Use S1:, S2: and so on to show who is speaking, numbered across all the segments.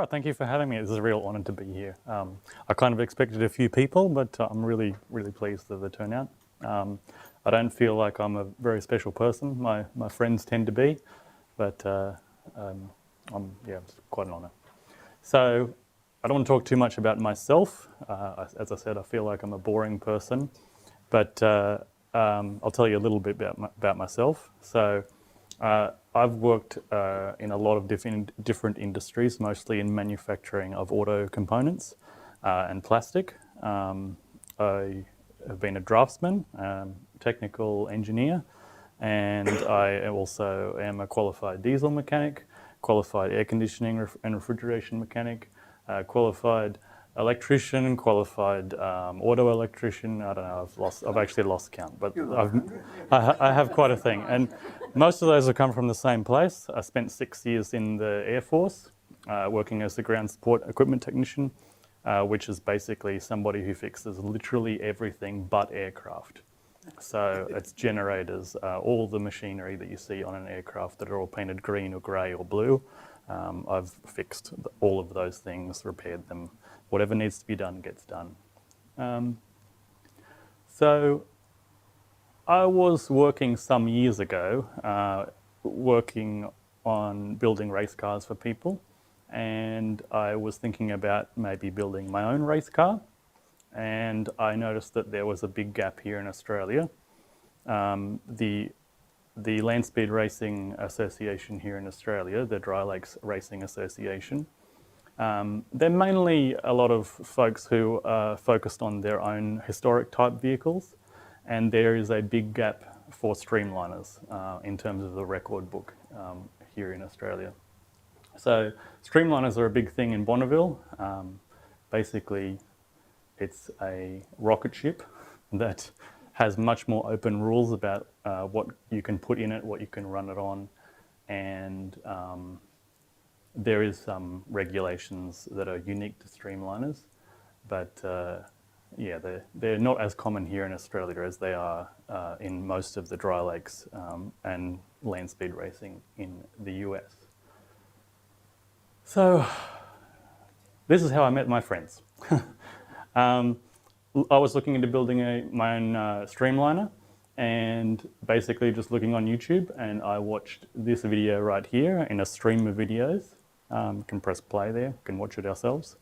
S1: right, thank you for having me. It's a real honour to be here. I kind of expected a few people, but I'm really pleased with the turnout. I don't feel like I'm a very special person. My friends tend to be, but it's quite an honour. So I don't want to talk too much about myself. As I said, I feel like I'm a boring person, but I'll tell you a little bit about myself. So I've worked in a lot of different industries, mostly in manufacturing of auto components and plastic. I have been a draftsman, technical engineer, and I also am a qualified diesel mechanic, qualified air conditioning and refrigeration mechanic, qualified electrician, qualified auto electrician. I don't know. I've actually lost count, but I have quite a thing, and most of those have come from the same place. I spent 6 years in the Air Force, working as a ground support equipment technician, which is basically somebody who fixes literally everything but aircraft. So it's generators, all the machinery that you see on an aircraft that are all painted green or grey or blue. I've fixed all of those things, repaired them. Whatever needs to be done gets done. So I was working some years ago, working on building race cars for people, and I was thinking about maybe building my own race car, and I noticed that there was a big gap here in Australia. The Land Speed Racing Association here in Australia, the Dry Lakes Racing Association, they're mainly a lot of folks who are focused on their own historic type vehicles, and there is a big gap for streamliners in terms of the record book here in Australia. So streamliners are a big thing in Bonneville. Basically, it's a rocket ship that has much more open rules about what you can put in it, what you can run it on, and there is some regulations that are unique to streamliners, but they're not as common here in Australia as they are in most of the dry lakes and land speed racing in the US. So this is how I met my friends. I was looking into building my own streamliner, and basically just looking on YouTube, and I watched this video right here in a stream of videos. Can press play there, can watch it ourselves.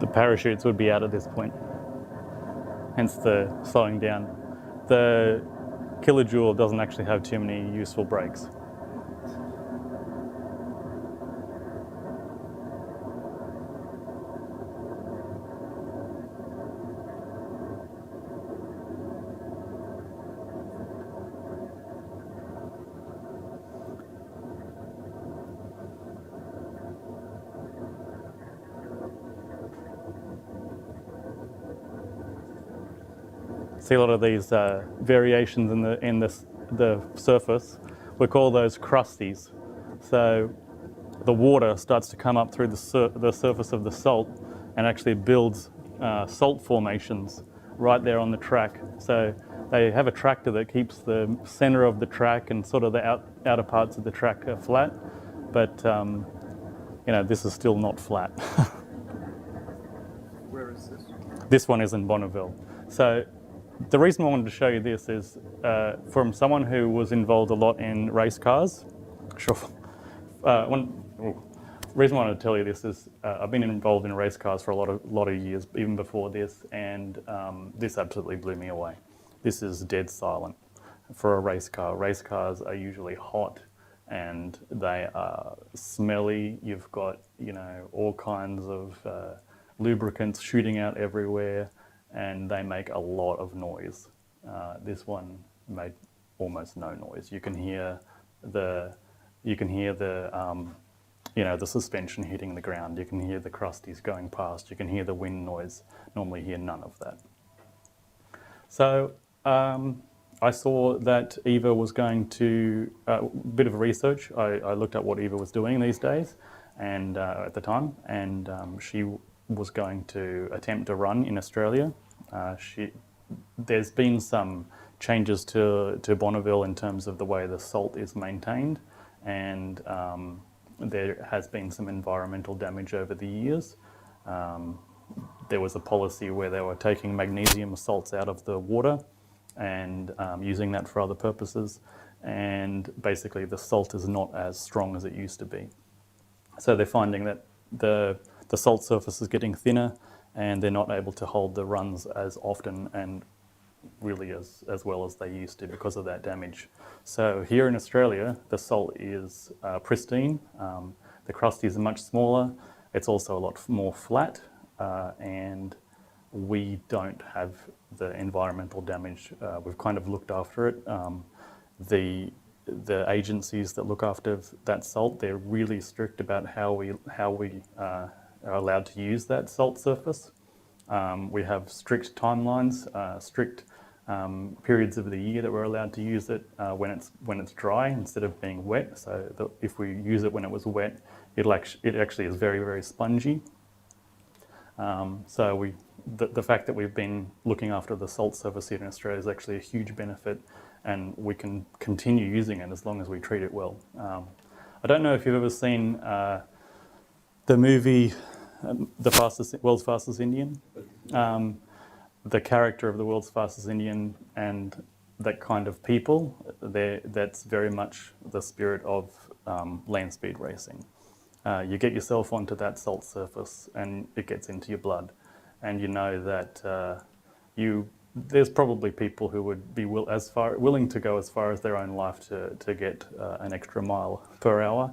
S1: the parachutes would be out at this point, hence the slowing down. The kilojoule doesn't actually have too many useful brakes. See a lot of these variations in the surface. We call those crusties. So the water starts to come up through the surface of the salt and actually builds salt formations right there on the track. So they have a tractor that keeps the center of the track and sort of the outer parts of the track flat, but you know, this is still not flat.
S2: Where is this?
S1: This one is in Bonneville. So the reason I wanted to show you this is from someone who was involved a lot in race cars. Sure. Reason I wanted to tell you this is I've been involved in race cars for a lot of years, even before this, and this absolutely blew me away. This is dead silent for a race car. Race cars are usually hot and they are smelly. You've got, you know, all kinds of lubricants shooting out everywhere, and they make a lot of noise. This one made almost no noise. You can hear the you know, the suspension hitting the ground. You can hear the crusties going past. You can hear the wind noise. Normally hear none of that. So I saw that EVA was going to, a bit of research. I looked at what EVA was doing these days and at the time, and she was going to attempt to run in Australia. There's been some changes to Bonneville in terms of the way the salt is maintained, and there has been some environmental damage over the years. There was a policy where they were taking magnesium salts out of the water and using that for other purposes, and basically the salt is not as strong as it used to be. So they're finding that the salt surface is getting thinner, and they're not able to hold the runs as often and really as well as they used to because of that damage. So here in Australia, the salt is pristine. The crusties are much smaller. It's also a lot more flat, and we don't have the environmental damage. We've kind of looked after it. The agencies that look after that salt, they're really strict about how we are allowed to use that salt surface. We have strict timelines, strict periods of the year that we're allowed to use it when it's dry instead of being wet. So if we use it when it was wet, it actually is very, very spongy. So the fact that we've been looking after the salt surface here in Australia is actually a huge benefit, and we can continue using it as long as we treat it well. I don't know if you've ever seen the movie World's Fastest Indian. The character of the World's Fastest Indian and that kind of people, that's very much the spirit of land speed racing. You get yourself onto that salt surface and it gets into your blood, and you know that there's probably people who would be willing to go as far as their own life to get an extra mile per hour,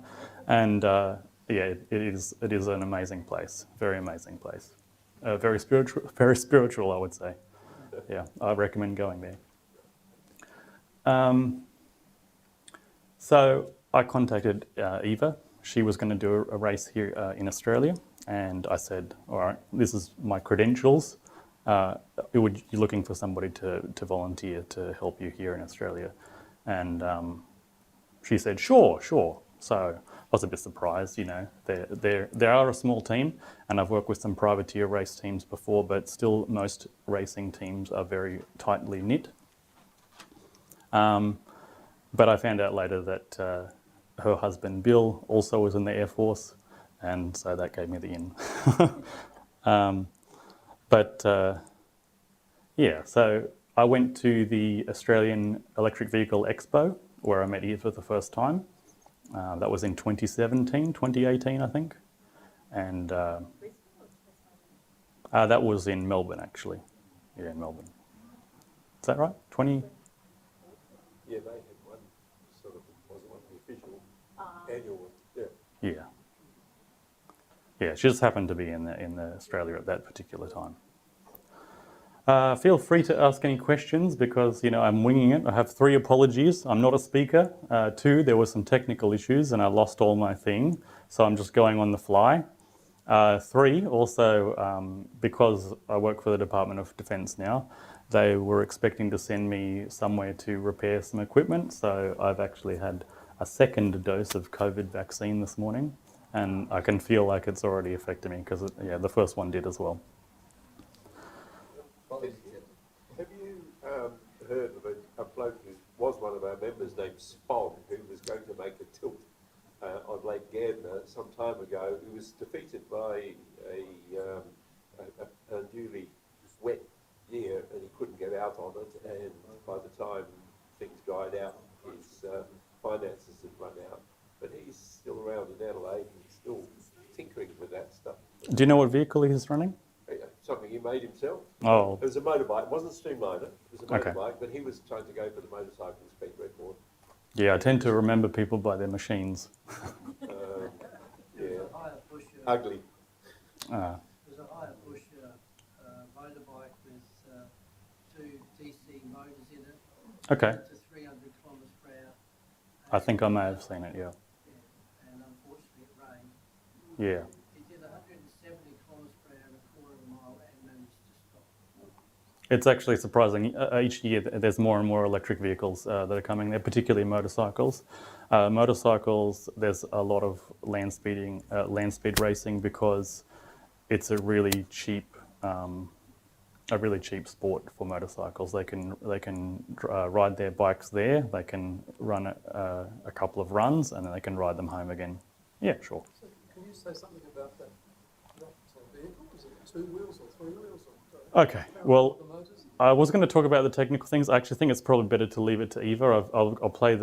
S1: and yeah, it is an amazing place, very amazing place, very spiritual, I would say. Yeah, I recommend going there. So I contacted Eva. She was going to do a race here in Australia, and I said, all right, this is my credentials. You're looking for somebody to volunteer to help you here in Australia. And she said, sure. So I was a bit surprised, you know. They are a small team, and I've worked with some privateer race teams before, but still most racing teams are very tightly knit. But I found out later that her husband Bill also was in the Air Force, and so that gave me the in. Yeah, so I went to the Australian Electric Vehicle Expo, where I met Eva for the first time. That was in 2018, I think. And That was in Melbourne, actually. Yeah, in Melbourne. Is that right? 20?
S2: Yeah, they had one sort of, wasn't one the official annual one. Yeah.
S1: Yeah. Yeah, she just happened to be in Australia at that particular time. Feel free to ask any questions because, I'm winging it. I have 3 apologies. I'm not a speaker. 2, there were some technical issues and I lost all my thing. So I'm just going on the fly. 3, also, because I work for the Department of Defence now, they were expecting to send me somewhere to repair some equipment. So I've actually had a 2nd dose of COVID vaccine this morning. And I can feel like it's already affected me because, the first one did as well.
S2: Have you heard of a bloke who was one of our members named Spog, who was going to make a tilt on Lake Gardner some time ago, who was defeated by a unduly wet year and he couldn't get out on it, and by the time things dried out, his finances had run out. But he's still around in Adelaide and still tinkering with that stuff.
S1: Do you know what vehicle he's running?
S2: Something he made himself.
S1: Oh.
S2: It was a motorbike. It wasn't a Streamliner. It was a motorbike, but he was trying to go for the motorcycle speed record.
S1: Yeah, I tend to remember people by their machines.
S2: Yeah. Ugly.
S3: It was a higher push motorbike with 2 DC motors in it.
S1: Okay.
S3: To 300 kilometres per hour.
S1: I think I may have seen it, yeah.
S3: And unfortunately it rained.
S1: Yeah.
S3: It did 170 kilometres per hour in a quarter of a mile and managed to stop.
S1: It's actually surprising. Each year there's more and more electric vehicles that are coming there, particularly motorcycles. Motorcycles, there's a lot of land speed racing because it's a really cheap sport for motorcycles. They can ride their bikes there. They can run a couple of runs and then they can ride them home again. Yeah, sure.
S4: So can you say something about that vehicle? Is it 2 wheels or 3 wheels?
S1: Okay, well, I was going to talk about the technical things. I actually think it's probably better to leave it to Eva. I'll play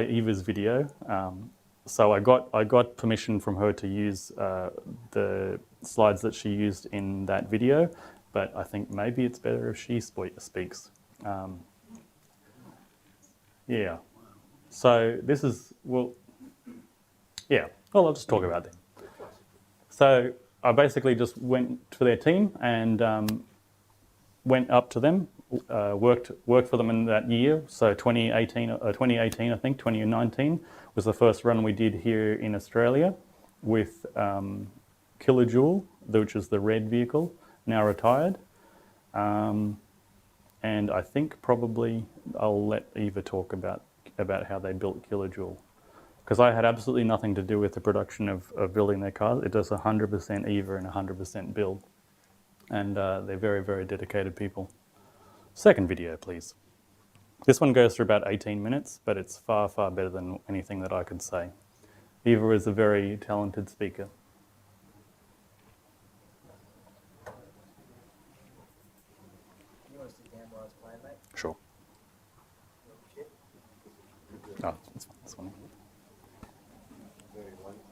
S1: Eva's video. So I got permission from her to use the slides that she used in that video, but I think maybe it's better if she speaks. Yeah. So this is I'll just talk about them. So I basically just went to their team and went up to them, worked for them in that year. So 2018, I think, 2019 was the first run we did here in Australia with Kilojoule, which is the red vehicle, now retired. And I think probably I'll let Eva talk about how they built Kilojoule. Because I had absolutely nothing to do with the production of building their cars. It does 100% Eva and 100% build. And they're very, very dedicated people. Second video, please. This one goes for about 18 minutes, but it's far, far better than anything that I could say. Eva is a very talented speaker.
S5: You want to sit down while I was playing, mate?
S1: Sure. Oh, it's fine. This one.
S2: Very late.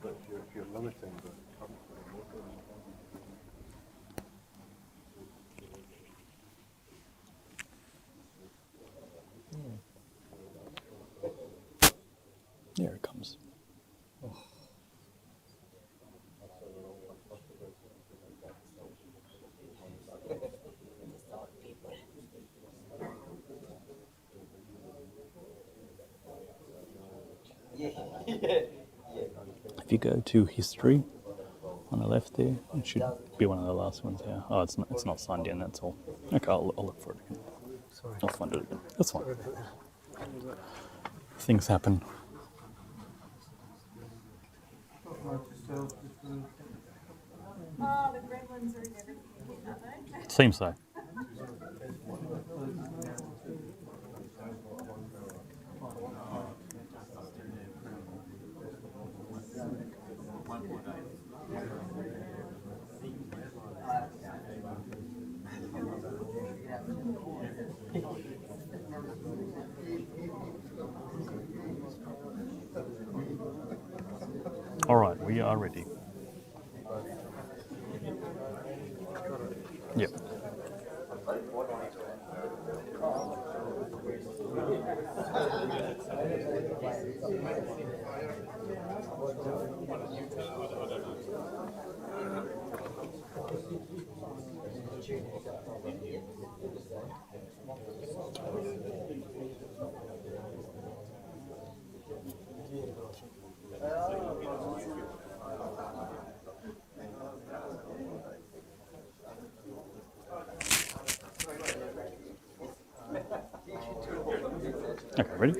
S2: But if you're limiting the
S1: Here it comes. Oh. If you go to history on the left there, it should be one of the last ones here. Oh, it's not signed in, that's all. Okay, I'll look for it again.
S4: Sorry.
S1: I'll find it again. That's fine. Things happen.
S6: Oh, the gremlins are in everything, aren't they?
S1: Seems so. All right, we are ready. Okay, ready?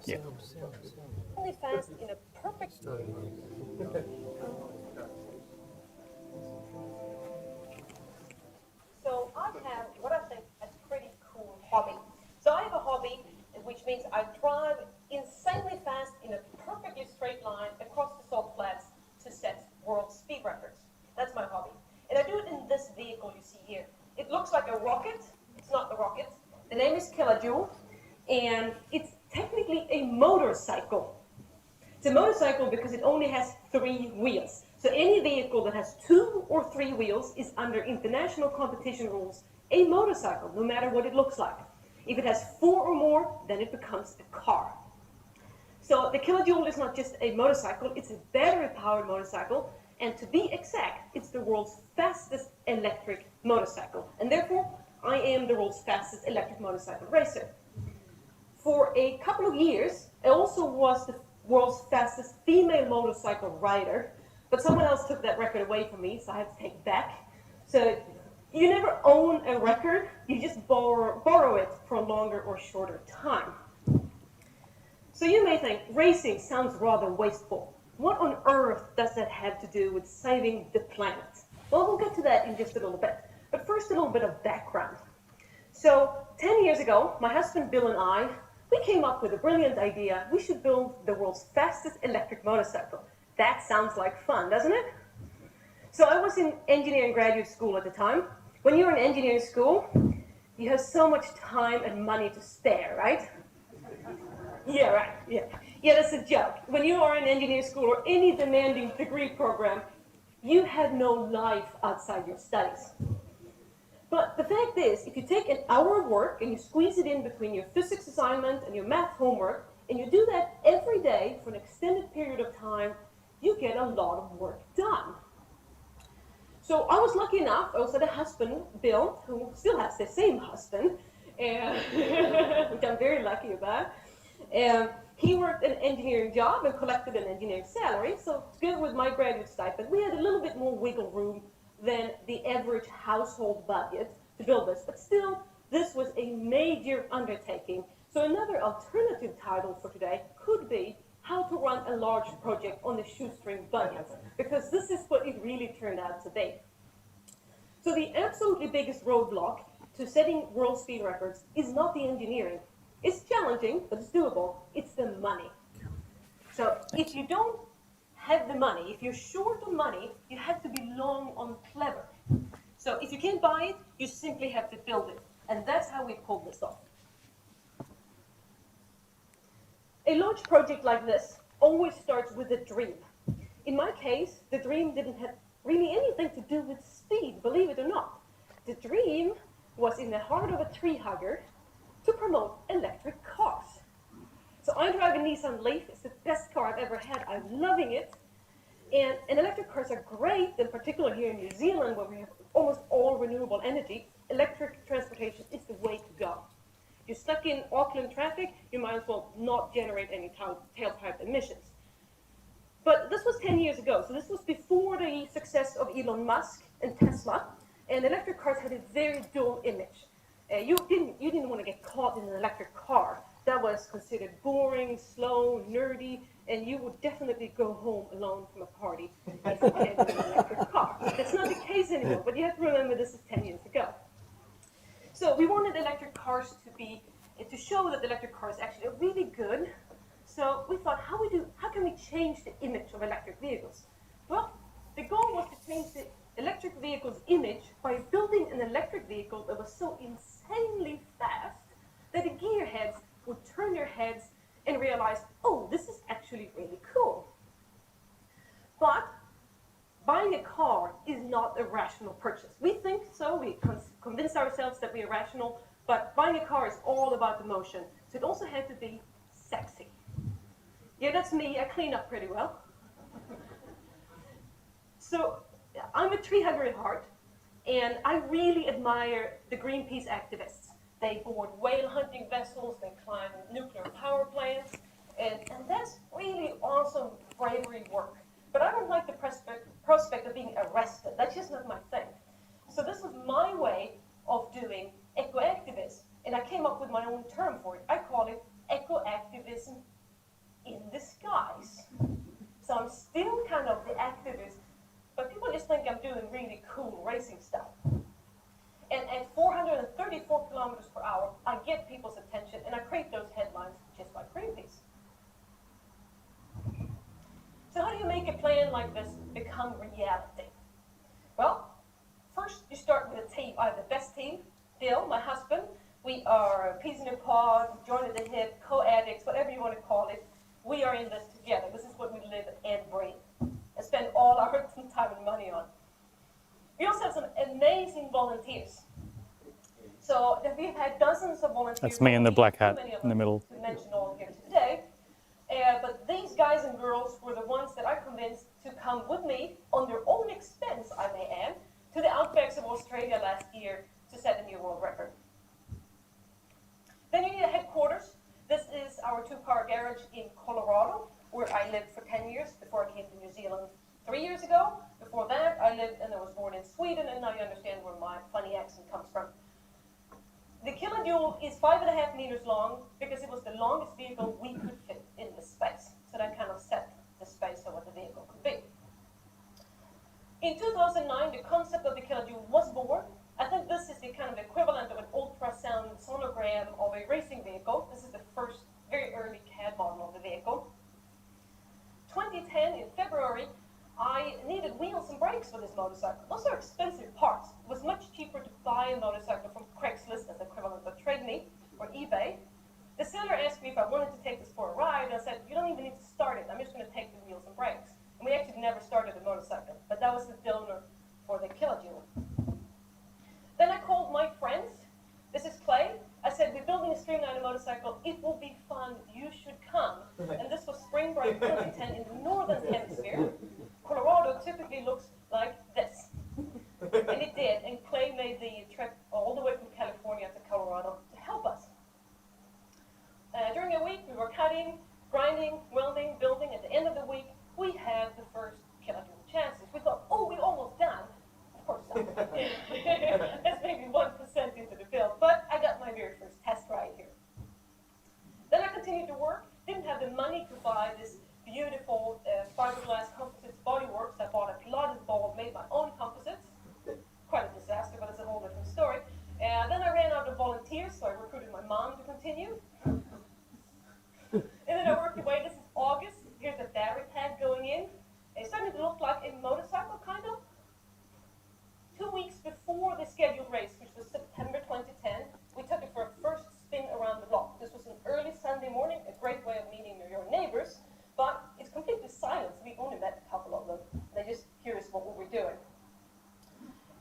S1: Yeah.
S7: Really fast in a perfect. So I have what I think a pretty cool hobby. So I have a hobby which means I drive insanely fast in a perfectly straight line across the salt flats to set world speed records. That's my hobby. And I do it in this vehicle you see here. It looks like a rocket. It's not a rocket. The name is Kilojoule, and it's technically a motorcycle. It's a motorcycle because it only has 3 wheels. So any vehicle that has 2 or 3 wheels is under international competition rules a motorcycle, no matter what it looks like. If it has 4 or more, then it becomes a car. So the Kilojoule is not just a motorcycle, it's a battery-powered motorcycle, and to be exact, it's the world's fastest electric motorcycle. And therefore, I am the world's fastest electric motorcycle racer. For a couple of years, I also was the world's fastest female motorcycle rider, but someone else took that record away from me, so I have to take it back. So you never own a record, you just borrow it for a longer or shorter time. So you may think, racing sounds rather wasteful. What on earth does that have to do with saving the planet? Well, we'll get to that in just a little bit. But first, a little bit of background. So 10 years ago, my husband Bill and I, we came up with a brilliant idea. We should build the world's fastest electric motorcycle. That sounds like fun, doesn't it? So I was in engineering graduate school at the time. When you're in engineering school, you have so much time and money to spare, right? Yeah, right, yeah. Yeah, that's a joke. When you are in engineering school or any demanding degree program, you have no life outside your studies. But the fact is, if you take an hour of work and you squeeze it in between your physics assignment and your math homework, and you do that every day for an extended period of time, you get a lot of work done. So I was lucky enough, I also had a husband, Bill, who still has the same husband, which I'm very lucky about. He worked an engineering job and collected an engineering salary, so together with my graduate stipend, we had a little bit more wiggle room than the average household budget to build this. But still, this was a major undertaking. So another alternative title for today could be How to Run a Large Project on a Shoestring Budget, because this is what it really turned out to be. So the absolutely biggest roadblock to setting world speed records is not the engineering. It's challenging, but it's doable. It's the money. So if you don't have the money, if you're short on money, you have to be long on clever. So if you can't buy it, you simply have to build it. And that's how we pulled this off. A large project like this always starts with a dream. In my case, the dream didn't have really anything to do with speed, believe it or not. The dream was in the heart of a tree hugger to promote electric cars. So I drive a Nissan Leaf. It's the best car I've ever had. I'm loving it. And electric cars are great, in particular here in New Zealand, where we have almost all renewable energy. Electric transportation is the way to go. You're stuck in Auckland traffic, you might as well not generate any tailpipe emissions. But this was 10 years ago, so this was before the success of Elon Musk and Tesla, and electric cars had a very dual image. You didn't want to get caught in an electric car. That was considered boring, slow, nerdy, and you would definitely go home alone from a party if you had an electric car. That's not the case anymore, but you have to remember this is 10 years ago. So we wanted electric cars to show that electric cars actually are really good. So we thought, how can we change the image of electric vehicles? Well, the goal was to change the electric vehicle's image by building an electric vehicle that was so insanely fast that the gearheads would turn their heads and realize, oh, this is actually really cool. But buying a car is not a rational purchase. We think so, we convince ourselves that we are rational, but buying a car is all about emotion. So it also had to be sexy. Yeah, that's me, I clean up pretty well. So I'm a tree hugger at heart, and I really admire the Greenpeace activists. They board whale hunting vessels, they climb nuclear power plants, and that's really awesome bravery work. But I don't like the prospect of being arrested. That's just not my thing. So this was my way of doing eco-activism, and I came up with my own term for it. I call it eco-activism in disguise. So I'm still kind of the activist, but people just think I'm doing really cool racing stuff. And at 434 kilometers per hour, I get people's attention, and I create those headlines just like Greenpeace. So how do you make a plan like this become reality? Well, first you start with a team. I have the best team, Bill, my husband. We are peas in a pod, joined at the hip, co-addicts, whatever you want to call it. We are in this together. This is what we live and breathe and spend all our time and money on. We also have some amazing volunteers. So we've had dozens of volunteers.
S1: That's me in the black hat
S7: Too many of
S1: in the
S7: them
S1: middle.
S7: to mention all here today. But these guys and girls were the ones that I convinced to come with me on their own expense, I may add, to the outbacks of Australia last year to set a new world record. Then you need a headquarters. This is our 2-car garage in Colorado, where I lived for 10 years before I came to New Zealand 3 years ago. Before that, I lived and I was born in Sweden, and now you understand where my funny accent comes from. The kilojoule is 5.5 meters long because it was the longest vehicle we could fit in the space. So that kind of set the space of what the vehicle could be. In 2009, the concept of the kilojoule was born. I think this is the kind of equivalent of an ultrasound sonogram of a racing vehicle. This is the first, very early CAD model of the vehicle. 2010, in February, I needed wheels and brakes for this motorcycle. Those are expensive parts. It was much cheaper to buy a motorcycle from Craigslist as the equivalent of Trade Me or eBay. The seller asked me if I wanted to take this for a ride, and I said, you don't even need to start it. I'm just going to take the wheels and brakes. And we actually never started the motorcycle, but that was the donor for the kilojoule. Then I called my friends. This is Clay. I said, we're building a Streamliner motorcycle. It will be fun. You should come. And this was spring break 2010 in the northern hemisphere. Colorado typically looks like this. And it did. And Clay made the trip all the way from California to Colorado to help us. During a week, we were cutting, grinding, welding, building. At the end of the week, we had the first kilojoule chassis. We thought, oh, we're almost done. Of course not. That's maybe 1% into the build. But I got my very first test ride here. Then I continued to work. Didn't have the money to buy this beautiful fiberglass composites bodyworks. I bought a Pilates ball, made my own composites. Quite a disaster, but it's a whole different story. Then I ran out of volunteers, so I recruited my mom to continue. And then I worked away. This is August. Here's a battery pack going in. It's starting to look like a motorcycle, kind of. 2 weeks before the scheduled race, which was September 2010, we took it for a first spin around the block. This was an early Sunday morning, a great way of meeting your neighbors, but it's completely silent. We only met a couple of them. They're just curious about what we're doing.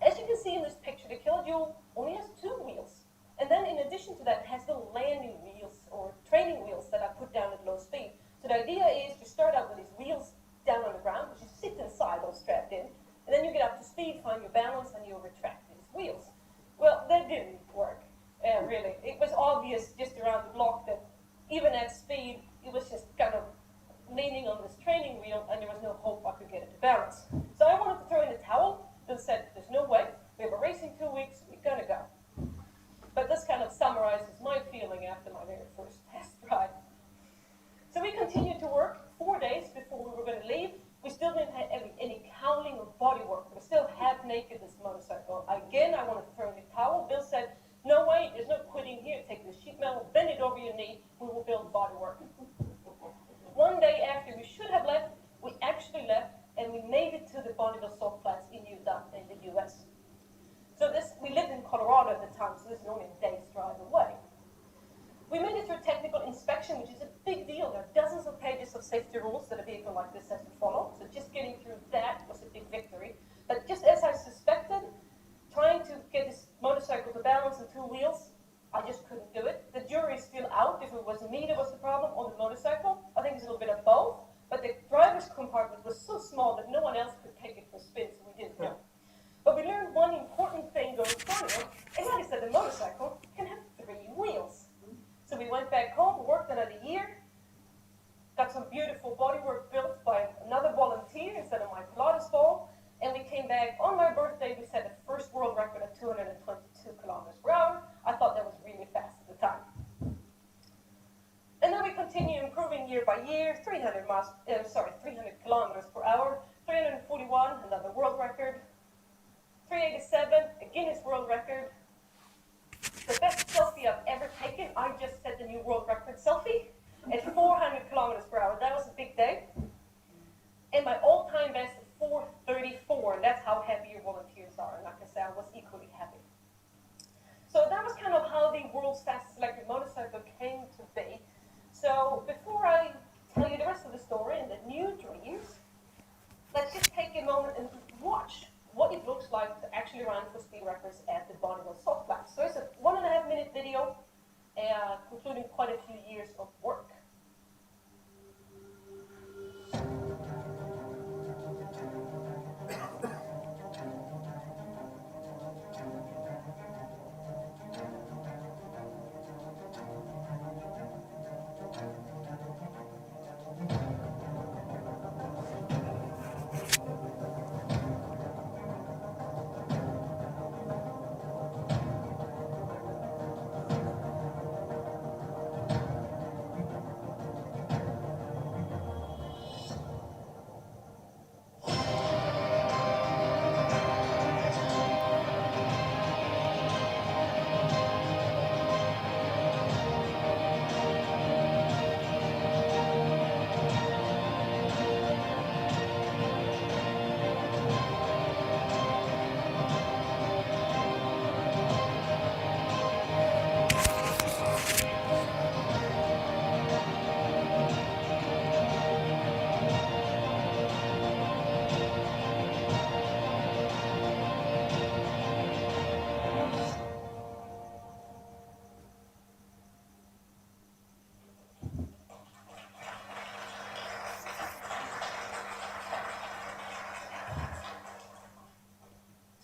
S7: As you can see in this picture, the kilojoule only has 2 wheels. And then in addition to that, it has the landing wheels or training wheels that I put down at low speed. So the idea is to start out with these wheels down on the ground, which you sit inside or strapped in, and then you get up to speed, find your balance, and you retract these wheels. Well, that didn't work, really. It was obvious just around the block that even at speed, it was just kind of leaning on this training wheel, and there was no hope I could get it to balance. So I wanted to throw in the towel. Bill said, there's no way. We have a race in 2 weeks. We're going to go. But this kind of summarizes my feeling after my very first test ride. So we continued to work 4 days before we were going to leave. We still didn't have any cowling or bodywork. We were still half naked, this motorcycle. Again, I wanted to throw in the towel. Bill said, no way, there's no quitting here. Take the sheet metal, bend it over your knee. We will build bodywork. 1 day after we should have left, we actually left, and we made it to the Bonneville Salt Flats in Utah, in the US. So we lived in Colorado at the time, so this is only a day's drive away. We made it through technical inspection, which is a big deal. There are dozens of pages of safety rules that a vehicle like this has to follow. So just getting through compartment was so small that no one else could take it for spin, so we didn't know. But we learned one important thing going forward, and that is that a motorcycle can have 3 wheels. So we went back home, worked another year, got some beautiful bodywork built by another volunteer instead of my Pilates ball, and we came back on my birthday. We set the first world record at 222 kilometers per hour. I thought that was really fast at the time. And then we continue improving year by year, 300 kilometers per hour, 341, another world record, 387, a Guinness World Record. The best selfie I've ever taken, I just set the new world record selfie at 400 kilometers per hour. That was a big day. And my all-time best at 434, and that's how happy your volunteers are. And like I said, I was equally happy. So that was kind of how the world's fastest electric motorcycle came to be. So before I tell you the rest of the story and the new dreams, let's just take a moment and watch what it looks like to actually run for speed records at the Bonneville Salt Flats. So it's a 1.5-minute video, concluding quite a few years of work.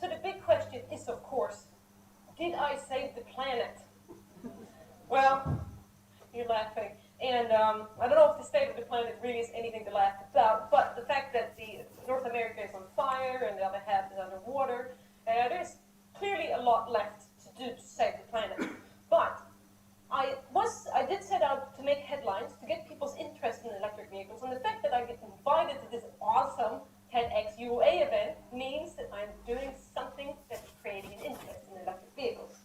S7: So the big question is, of course, did I save the planet? Well, you're laughing. And I don't know if the state of the planet really is anything to laugh about, but the fact that North America is on fire and the other half is underwater, there's clearly a lot left to do to save the planet. But I did set out to make headlines to get people's interest in electric vehicles, and the fact that I get invited to this awesome TEDx UA event means that I'm doing something that is creating an interest in electric vehicles.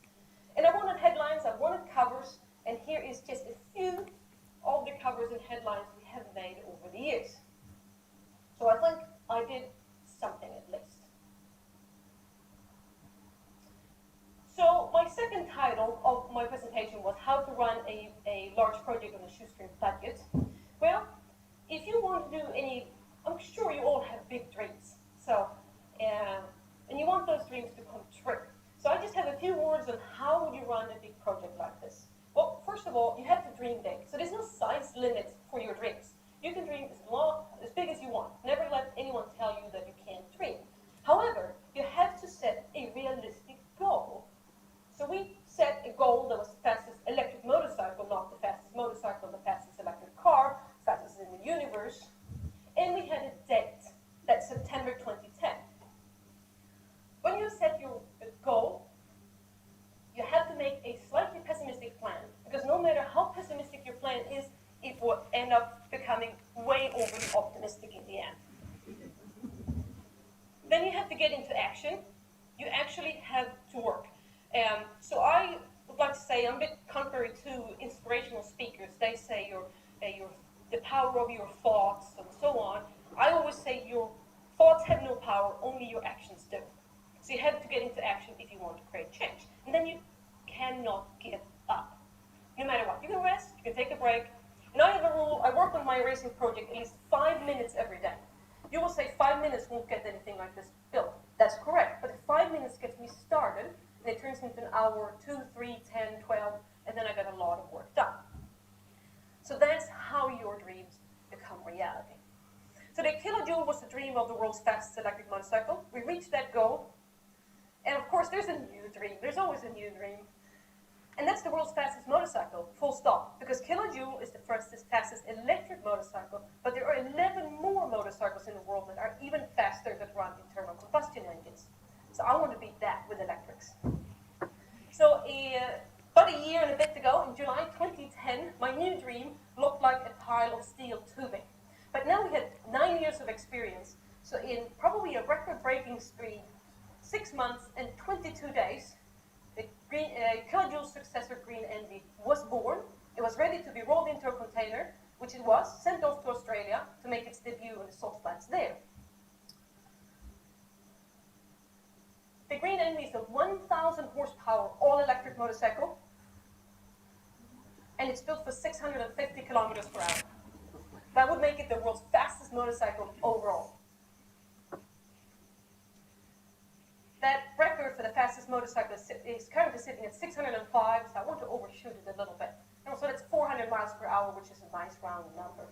S7: And I wanted headlines, I wanted covers, and here is just a few of the covers and headlines we have made over the years. So I think I did something at least. So my second title of my presentation was How to Run a Large Project on a Shoestring Budget. Well, if you want to do any, I'm sure you all have big dreams. So, and you want those dreams to come true. So I just have a few words on how would you run a big project like this. Well, first of all, you have to dream big. So there's no size limit for your dreams. You can dream as big as you want. Never let anyone tell you that you can't dream. However, you have to set a realistic goal. So we set a goal that was the fastest electric motorcycle, not the fastest motorcycle, the fastest electric car, fastest in the universe. And we had a date, that's September 2010. When you set your goal, you have to make a slightly pessimistic plan, because no matter how pessimistic your plan is, it will end up becoming way overly optimistic in the end. Then you have to get into action. You actually have to work. So I would like to say, I'm a bit contrary to inspirational speakers. They say the power of your thoughts and so on. I always say your thoughts have no power, only your actions do. So you have to get into action if you want to create change. And then you cannot give up, no matter what. You can rest, you can take a break. And I have a rule, I work on my racing project at least 5 minutes every day. You will say 5 minutes won't get anything like this built. That's correct, but if 5 minutes gets me started, and it turns into an hour, 2, 3, 10, 12, and then I got a lot of work done. So that's how your dreams become reality. So So the kilojoule was the dream of the world's fastest electric motorcycle. We reached that goal. And of course, there's a new dream. There's always a new dream. And that's the world's fastest motorcycle, full stop. Because kilojoule is the fastest electric motorcycle, but there are 11 more motorcycles in the world that are even faster that run internal combustion engines. So I want to beat that with electrics. So about a year and a bit ago, in July 2010, my new dream looked like a pile of steel tubing. But now we had 9 years of experience. So in probably a record-breaking speed, 6 months and 22 days, the kilojoule successor Green Envy was born. It was ready to be rolled into a container, which it was, sent off to Australia to make its debut in the salt flats there. The Green Envy is a 1,000 horsepower all-electric motorcycle, and it's built for 650 kilometers per hour. That would make it the world's fastest motorcycle overall. That record for the fastest motorcycle is currently sitting at 605, so I want to overshoot it a little bit. And also that's 400 miles per hour, which is a nice round number.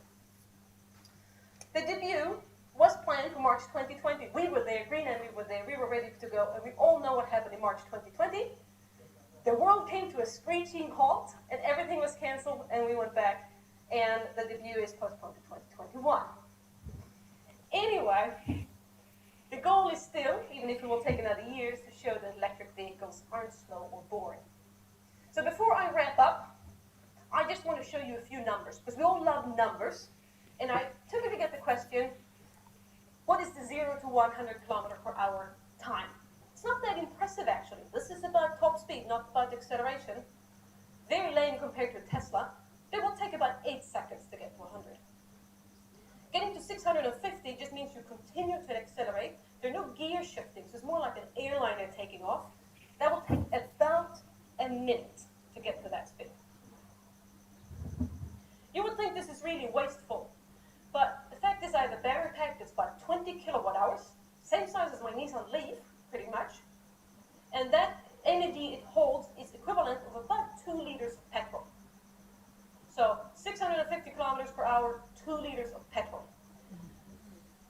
S7: The debut was planned for March 2020. We were there, Green Envy were there, we were ready to go, and we all know what happened in March 2020. The world came to a screeching halt, and everything was cancelled, and we went back, and the debut is postponed to 2021. Anyway, the goal is still, even if it will take another year, to show that electric vehicles aren't slow or boring. So before I wrap up, I just want to show you a few numbers, because we all love numbers, and I typically get the question, what is the 0 to 100 kilometer per hour time? It's not that impressive, actually. This is about top speed, not about acceleration. Very lame compared to a Tesla. It will take about 8 seconds to get to 100. Getting to 650 just means you continue to accelerate. There are no gear shifting, so it's more like an airliner taking off. That will take about a minute to get to that speed. You would think this is really wasteful, but the fact is I have a battery pack that's about 20 kilowatt hours, same size as my Nissan Leaf, pretty much, and that energy it holds is equivalent of about 2 liters of petrol. So 650 kilometers per hour, 2 liters of petrol.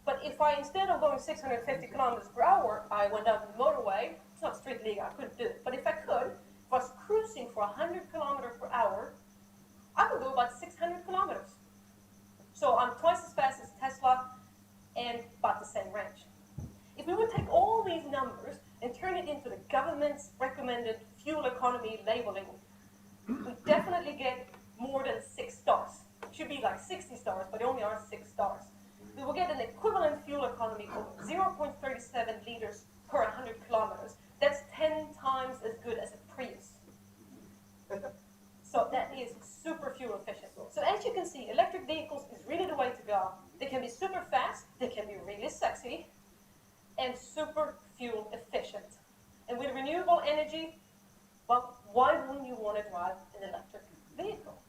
S7: But if I, instead of going 650 kilometers per hour, I went down to the motorway, it's not street legal, I couldn't do it, but if I could, if I was cruising for 100 kilometers per hour, I could go about 600 kilometers. So I'm twice as fast as Tesla and about the same range. If we would take all these numbers and turn it into the government's recommended fuel economy labeling, we definitely get more than 6 stars. It should be like 60 stars, but they only are 6 stars. We will get an equivalent fuel economy of 0.37 liters per 100 kilometers. That's 10 times as good as a Prius. So that is super fuel efficient. So as you can see, electric vehicles is really the way to go. They can be super fast, they can be really sexy, and super fuel efficient. And with renewable energy, well, why wouldn't you want to drive an electric vehicle?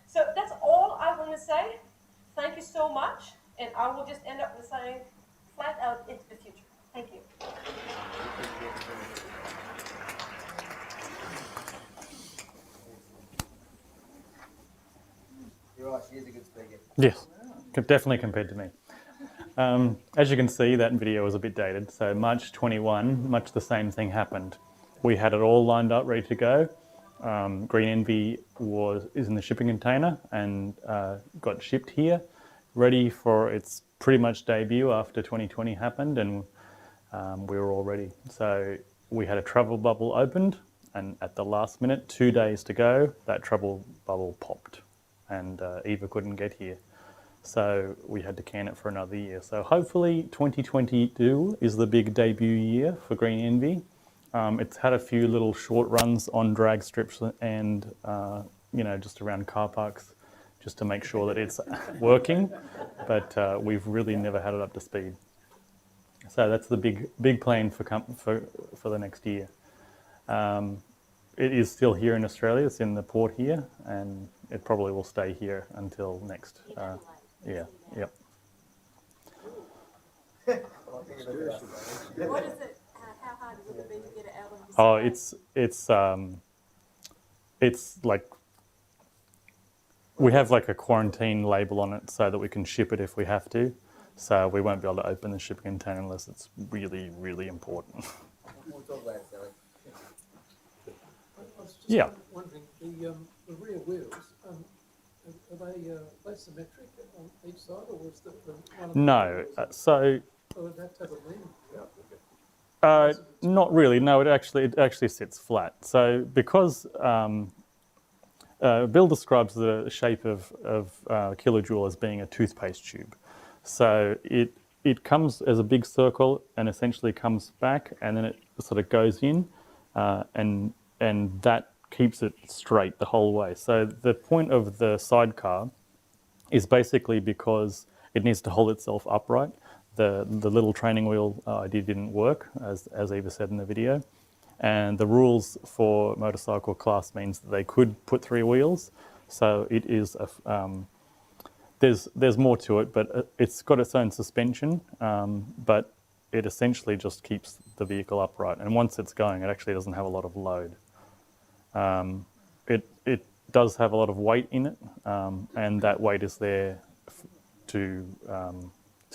S7: So that's all I want to say. Thank you so much, and I will just end up with saying flat out into the future. Thank you.
S5: You're right, she is a good speaker.
S1: Yes, definitely compared to me. As you can see, that video was a bit dated. So March 21, much the same thing happened. We had it all lined up, ready to go. Green Envy is in the shipping container and got shipped here, ready for its pretty much debut after 2020 happened, and we were all ready. So we had a travel bubble opened, and at the last minute, 2 days to go, that travel bubble popped, and Eva couldn't get here. So we had to can it for another year. So hopefully 2022 is the big debut year for Green Envy. It's had a few little short runs on drag strips and just around car parks, just to make sure that it's working. But we've really never had it up to speed. So that's the big plan for the next year. It is still here in Australia. It's in the port here, and it probably will stay here until next. Yep.
S6: What is it? How hard would it be to get it out of the
S1: Oh, it's like We have like a quarantine label on it so that we can ship it if we have to. So we won't be able to open the shipping container unless it's really, really important.
S5: We'll talk about it, Sally.
S4: I was just
S1: Yeah.
S4: wondering, the rear wheels, are they symmetric on each side, or is the one of the
S1: No,
S4: wheels,
S1: so
S4: so it'd have to have a wing?
S1: not really. No, it actually sits flat. So because Bill describes the shape of kilojoule as being a toothpaste tube. So it comes as a big circle and essentially comes back, and then it sort of goes in, and that keeps it straight the whole way. So the point of the sidecar is basically because it needs to hold itself upright. The little training wheel idea didn't work, as Eva said in the video. And the rules for motorcycle class means that they could put 3 wheels. So it is there's more to it, but it's got its own suspension, but it essentially just keeps the vehicle upright. And once it's going, it actually doesn't have a lot of load. It does have a lot of weight in it, and that weight is there to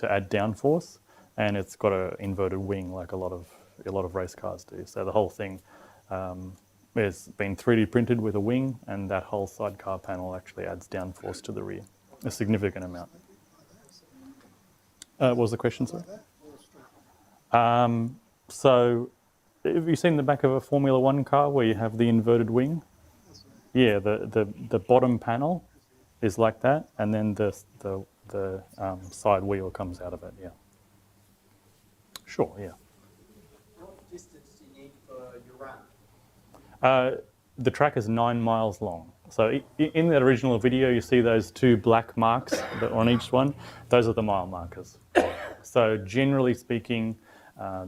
S1: add downforce, and it's got an inverted wing like a lot of race cars do. So the whole thing has been 3D printed with a wing, and that whole sidecar panel actually adds downforce to the rear, a significant amount. What was the question, sir? So have you seen the back of a Formula One car where you have the inverted wing? Yeah, the bottom panel is like that, and then the side wheel comes out of it, yeah. Sure, yeah.
S5: What distance do you need for your run?
S1: The track is 9 miles long. So in that original video, you see those 2 black marks that are on each one. Those are the mile markers. So generally speaking,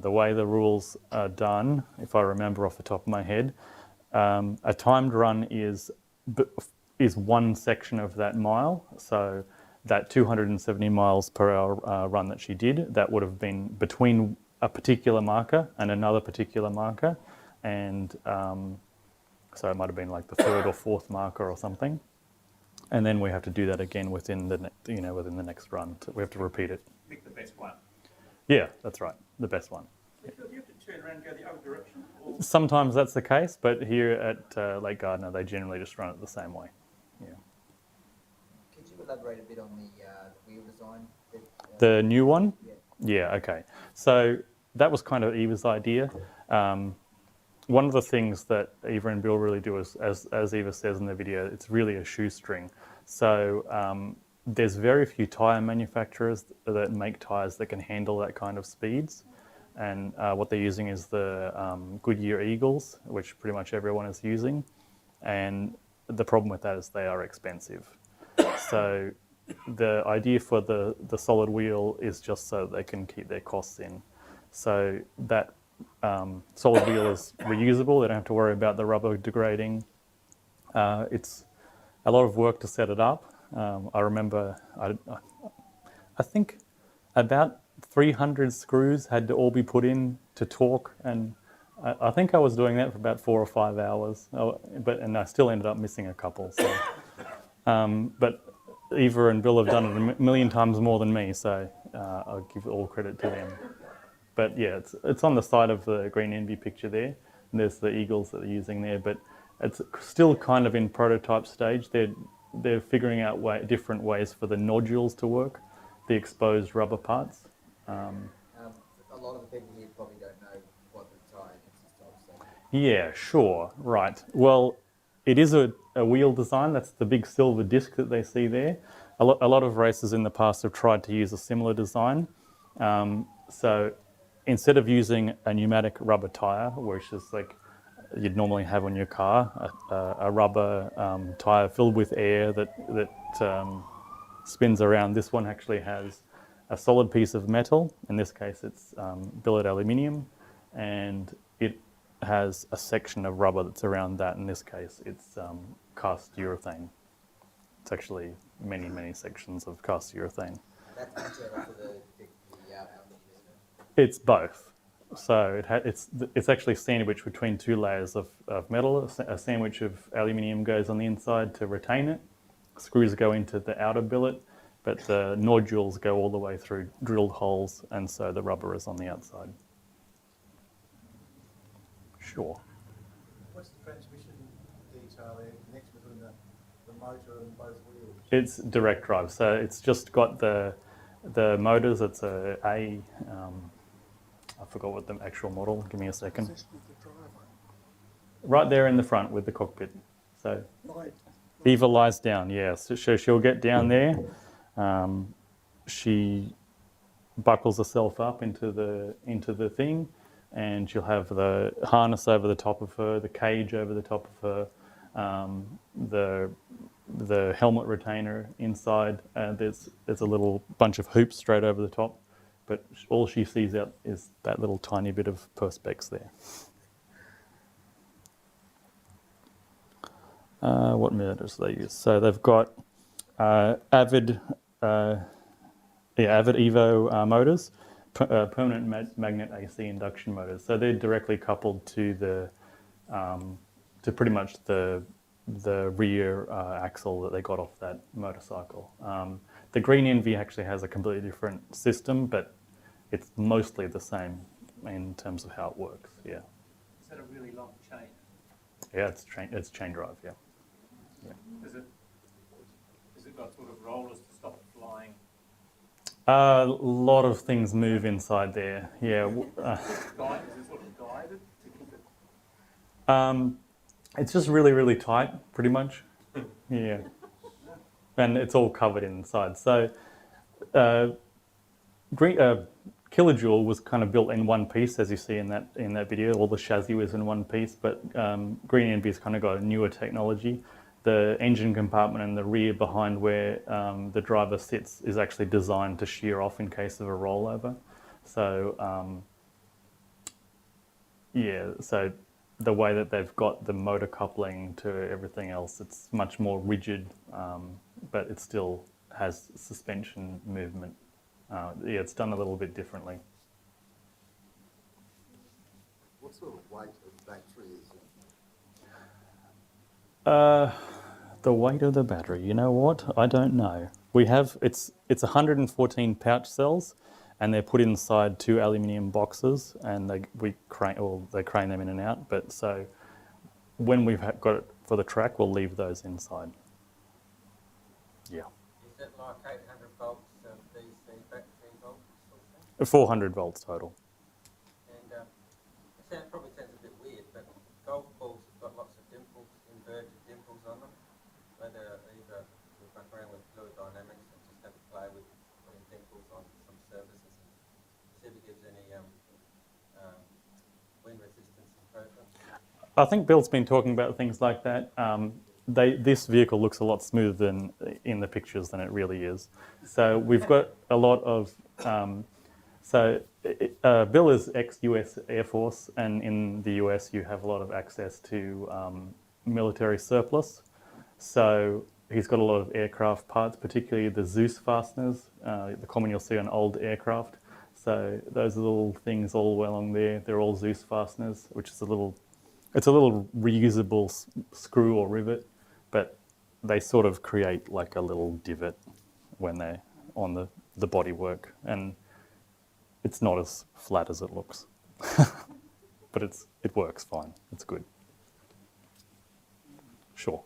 S1: the way the rules are done, if I remember off the top of my head, a timed run is one section of that mile. So that 270 miles per hour run that she did, that would have been between a particular marker and another particular marker. And so it might have been like the 3rd or 4th marker or something. And then we have to do that again within the next run. So we have to repeat it.
S8: Pick the best one.
S1: Yeah, that's right. The best one.
S8: So do you have to turn around and go the other direction? Or?
S1: Sometimes that's the case, but here at Lake Gardner, they generally just run it the same way. Yeah.
S5: Could you elaborate a bit on the wheel design?
S1: The new one?
S5: Yeah.
S1: Yeah, okay. So that was kind of Eva's idea. One of the things that Eva and Bill really do is, as Eva says in the video, it's really a shoestring. So there's very few tyre manufacturers that make tyres that can handle that kind of speeds. And what they're using is the Goodyear Eagles, which pretty much everyone is using. And the problem with that is they are expensive. So the idea for the solid wheel is just so they can keep their costs in. So that solid wheel is reusable. They don't have to worry about the rubber degrading. It's a lot of work to set it up. I remember, I think about 300 screws had to all be put in to torque, and I think I was doing that for about 4 or 5 hours. And I still ended up missing a couple. So, but Eva and Bill have done it a million times more than me, so I'll give all credit to them. But yeah, it's on the side of the Green Envy picture there. And there's the eagles that they're using there, but it's still kind of in prototype stage. They're figuring out different ways for the nodules to work, the exposed rubber parts.
S5: A lot of the people here probably don't know what the tyre consists of. So.
S1: Yeah, sure, right. Well, it is a wheel design. That's the big silver disc that they see there. A lot of racers in the past have tried to use a similar design. So instead of using a pneumatic rubber tyre, which is like you'd normally have on your car, a rubber tyre filled with air that spins around, this one actually has a solid piece of metal. In this case, it's billet aluminium, and it has a section of rubber that's around that. In this case, it's cast urethane. It's actually many, many sections of cast urethane.
S5: That's internal to the aluminium, isn't it?
S1: It's both. So it's actually sandwiched between 2 layers of metal. A sandwich of aluminium goes on the inside to retain it, screws go into the outer billet, but the nodules go all the way through drilled holes, and so the rubber is on the outside. Sure.
S9: What's the transmission detail there, connection between the motor and both wheels?
S1: It's direct drive, so it's just got the motors. It's I forgot what the actual model. Give me a second.
S9: Position of the driver.
S1: Right there in the front with the cockpit. So Eva lies down. Yes, so she'll get down there. She buckles herself up into the thing, and she'll have the harness over the top of her, the cage over the top of her, the helmet retainer inside. There's a little bunch of hoops straight over the top, but all she sees out is that little tiny bit of perspex there. What motors do they use? So they've got Avid Evo motors, permanent magnet AC induction motors. So they're directly coupled to to pretty much the rear axle that they got off that motorcycle. The Green Envy actually has a completely different system, but it's mostly the same in terms of how it works. Yeah.
S8: Is that a really long chain?
S1: Yeah, it's chain drive. Yeah.
S8: Has it got sort of rollers to stop it flying?
S1: A lot of things move inside there. Yeah.
S8: Is it sort of guided to keep it?
S1: It's just really, really tight, pretty much. Yeah. And it's all covered inside. So, Kilojoule was kind of built in one piece, as you see in that video. All the chassis was in one piece, but Green Envy's kind of got a newer technology. The engine compartment in the rear behind where the driver sits is actually designed to shear off in case of a rollover. So, yeah, so the way that they've got the motor coupling to everything else, it's much more rigid, but it still has suspension movement. Yeah, it's done a little bit differently.
S9: What sort of weight of the battery is it?
S1: The weight of the battery, you know what? I don't know. We have, it's 114 pouch cells, and they're put inside 2 aluminium boxes, and they crane them in and out. But so when we've got it for the track, we'll leave those inside. Yeah.
S5: Is it like 800 volts of DC battery volts sort of thing?
S1: 400 volts total.
S5: And it probably sounds a bit weird, but golf balls have got lots of dimples, inverted dimples on them. Whether either we've gone around with fluid dynamics and just had to play with putting dimples on some surfaces and see if it gives any wind resistance improvement.
S1: I think Bill's been talking about things like that. This vehicle looks a lot smoother in the pictures than it really is. So we've got a lot of... Bill is ex-US Air Force, and in the US you have a lot of access to military surplus. So he's got a lot of aircraft parts, particularly the Zeus fasteners, the common you'll see on old aircraft. So those little things all along there, they're all Zeus fasteners, which is it's a little reusable screw or rivet, but they sort of create like a little divot when they're on the bodywork, and it's not as flat as it looks, but it works fine. It's good. Sure.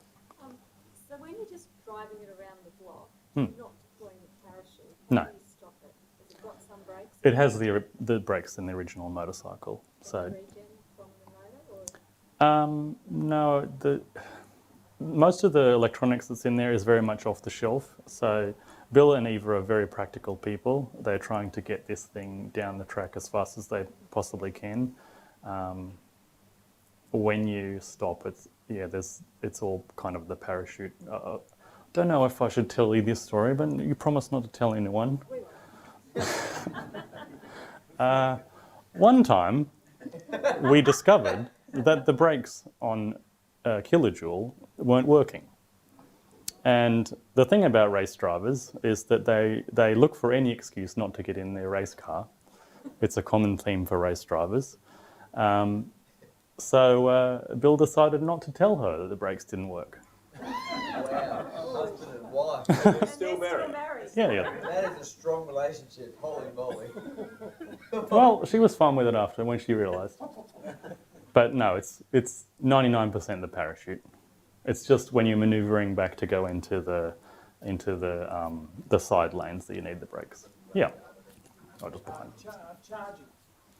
S6: So when you're just driving it around the block,
S1: Hmm.
S6: you're not deploying the parachute.
S1: No.
S6: How do you stop it? Has it got some brakes?
S1: It has the brakes in the original motorcycle. So
S6: Regen from the motor, or?
S1: no, most of the electronics that's in there is very much off the shelf. So Bill and Eva are very practical people. They're trying to get this thing down the track as fast as they possibly can. When you stop, it's all kind of the parachute. Don't know if I should tell you this story, but you promised not to tell anyone.
S6: We won't.
S1: One time, we discovered that the brakes on Kilojoule weren't working. And the thing about race drivers is that they look for any excuse not to get in their race car. It's a common theme for race drivers. So Bill decided not to tell her that the brakes didn't work.
S5: Wow.
S10: Oh,
S2: And they're
S6: And
S2: still
S6: they're
S2: married.
S1: Yeah, yeah.
S10: that is a strong relationship. Holy moly.
S1: Well, she was fine with it after when she realised. But no, it's 99% the parachute. It's just when you're manoeuvring back to go into the side lanes that you need the brakes. Yeah. I'll just behind.
S4: Charging.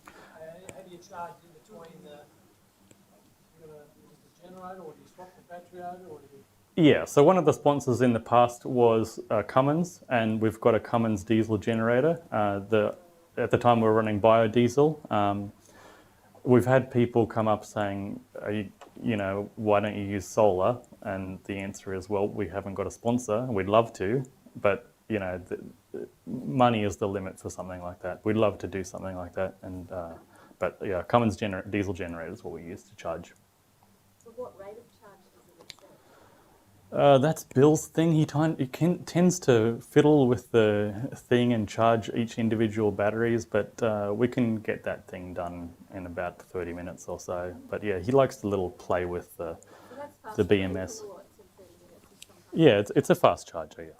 S4: How do you charge in between you got a generator, or do you swap the battery over, or do you?
S1: Yeah, so one of the sponsors in the past was Cummins, and we've got a Cummins diesel generator. At the time we were running biodiesel. We've had people come up saying, why don't you use solar? And the answer is, well, we haven't got a sponsor. We'd love to, but money is the limit for something like that. We'd love to do something like that, but yeah, Cummins diesel generator is what we use to charge.
S6: So what rate of charge does it accept?
S1: That's Bill's thing. He tends to fiddle with the thing and charge each individual batteries, but we can get that thing done in about 30 minutes or so. But yeah, he likes to little play with
S6: So that's fast
S1: the
S6: 20
S1: BMS.
S6: kilowatts in 30 minutes is sometimes.
S1: Yeah, it's a fast charger, yeah.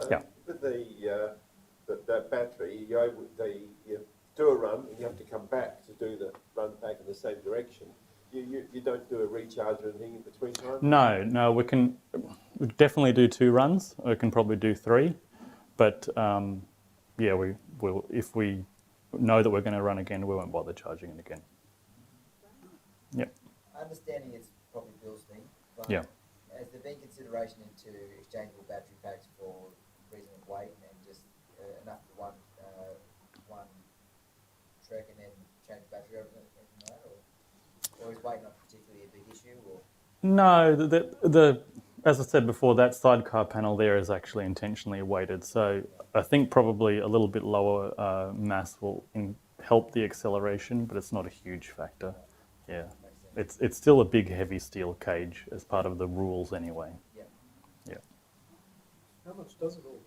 S1: Yeah.
S2: With the battery, you do a run and you have to come back to do the run back in the same direction. You don't do a recharge or anything in between time?
S1: No, we definitely do 2 runs. We can probably do 3, but yeah, we will. If we know that we're going to run again, we won't bother charging it again. Yep.
S10: Understanding it's probably Bill's thing, but
S1: Yeah.
S10: has there been consideration into exchangeable battery packs for reason of weight and just enough for one trek and then change the battery over from that, or is weight not particularly a big issue? Or?
S1: No, as I said before, that sidecar panel there is actually intentionally weighted. So I think probably a little bit lower mass will help the acceleration, but it's not a huge factor. Yeah, it's still a big heavy steel cage as part of the rules anyway.
S10: Yeah.
S1: Yeah.
S4: How much does it all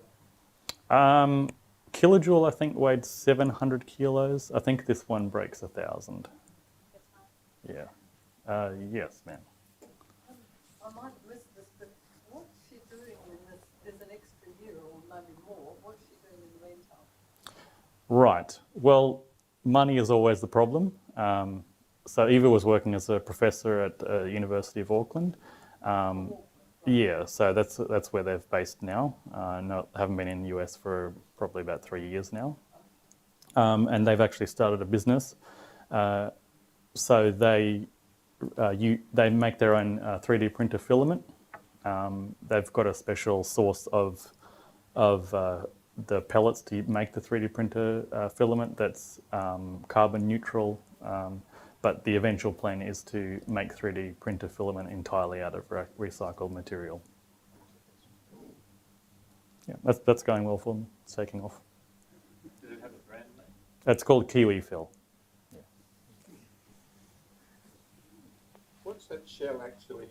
S4: go?
S1: Kilojoule, I think, weighed 700 kilos. I think this one breaks 1,000. Yeah. Yes, ma'am.
S11: I might have missed this, but what's she doing when there's an extra year or maybe more? What's she doing in the meantime?
S1: Right. Well, money is always the problem. So Eva was working as a professor at University of Auckland. Yeah, so that's where they've based now. Haven't been in the US for probably about 3 years now. And they've actually started a business. So they make their own 3D printer filament. They've got a special source of the pellets to make the 3D printer filament that's carbon neutral. But the eventual plan is to make 3D printer filament entirely out of recycled material. Yeah, that's going well for them. It's taking off.
S8: Does it have a brand name?
S1: It's called Kiwi Fill.
S2: What's that shell actually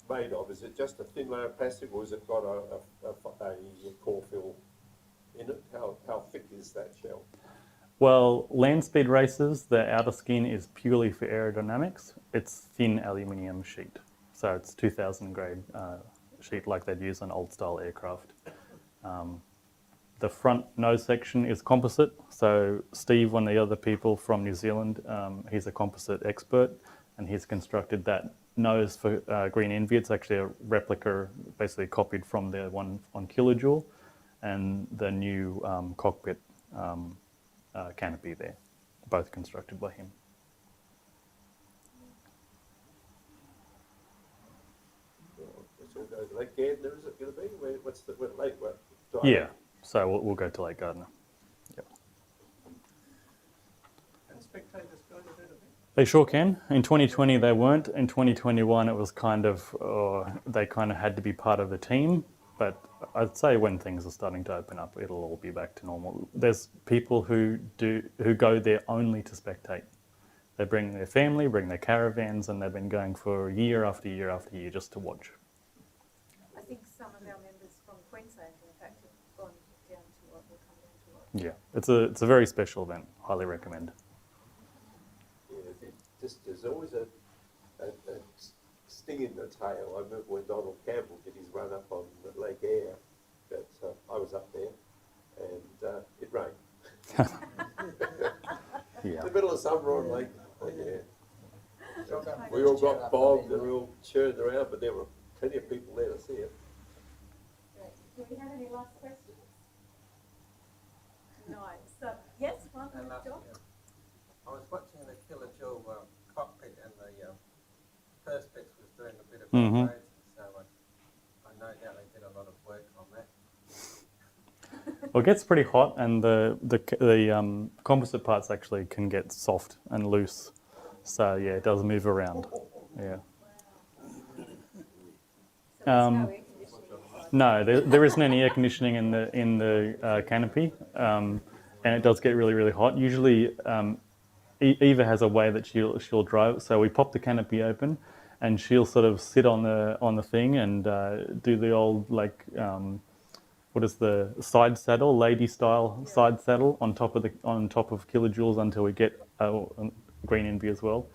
S2: made of? Is it just a thin layer of plastic, or has it got a core fill in it? How thick is that shell?
S1: Well, land speed races, the outer skin is purely for aerodynamics. It's thin aluminium sheet. So it's 2000 grade sheet like they'd use on old style aircraft. The front nose section is composite. So Steve, one of the other people from New Zealand, he's a composite expert, and he's constructed that nose for Green Envy. It's actually a replica, basically copied from the one on Kilojoule, and the new cockpit canopy there, both constructed by him.
S2: Let's all go to Lake Gardner, is it going to be? What's the lake?
S1: Yeah, so we'll go to Lake Gardner. Yep.
S8: Can spectators go to that event?
S1: They sure can. In 2020 they weren't. In 2021 it was kind of, they kind of had to be part of the team. But I'd say when things are starting to open up, it'll all be back to normal. There's people who go there only to spectate. They bring their family, bring their caravans, and they've been going for year after year after year just to watch.
S6: I think some of our members from Queensland, in fact, have gone down to what will come down to what.
S1: Yeah, it's a very special event. Highly recommend.
S2: Yeah, there's always a sting in the tail. I remember when Donald Campbell did his run up on Lake Eyre, that I was up there, and it rained.
S1: Yeah.
S2: In the middle of summer on Lake Eyre.
S10: Shotgun
S2: We all
S10: first, chat
S2: got
S10: up,
S2: bogged
S10: then
S2: and we all churned around, but there were plenty of people there to see it.
S6: Great. Do we have any last questions? No. So, yes, one
S5: And
S6: with John?
S5: I was watching the kilojoule cockpit, and the perspex was doing a bit of
S1: Mhm.
S5: upgrades, so I no doubt they did a lot of work on that.
S1: Well, it gets pretty hot, and the composite parts actually can get soft and loose. So yeah, it does move around. Yeah.
S6: So there's no air conditioning inside?
S1: No, there isn't any air conditioning in the canopy, and it does get really, really hot. Usually, Eva has a way that she'll drive. So we pop the canopy open, and she'll sort of sit on the thing and do the old like what is the side saddle, lady style side saddle on top of kilojoules until we get green envy as well,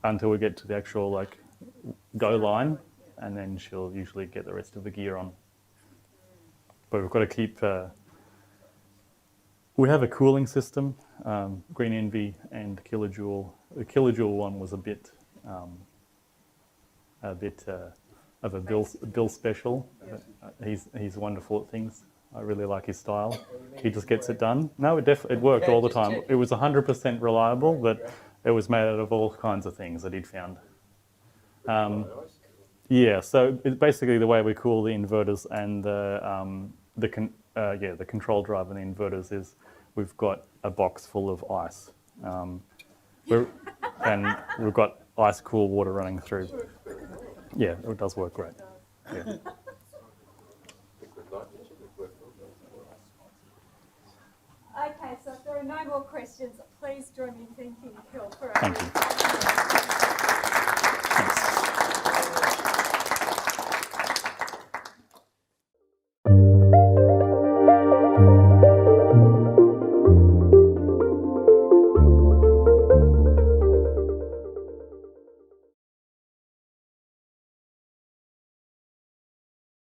S1: until we get to the actual like go line, and then she'll usually get the rest of the gear on. But we've got to keep. We have a cooling system, Green Envy and Kilojoule. The Kilojoule one was a bit of a Bill special. He's wonderful at things. I really like his style. He just gets it done. No, it worked all the time. It was 100% reliable, but it was made out of all kinds of things that he'd found. Yeah, so it's basically the way we cool the inverters and the control drive and the inverters is we've got a box full of ice, and we've got ice cool water running through. Yeah, it does work great. Yeah.
S6: Okay, so if there are no more questions, please join me in thanking Kel for
S1: Thank you.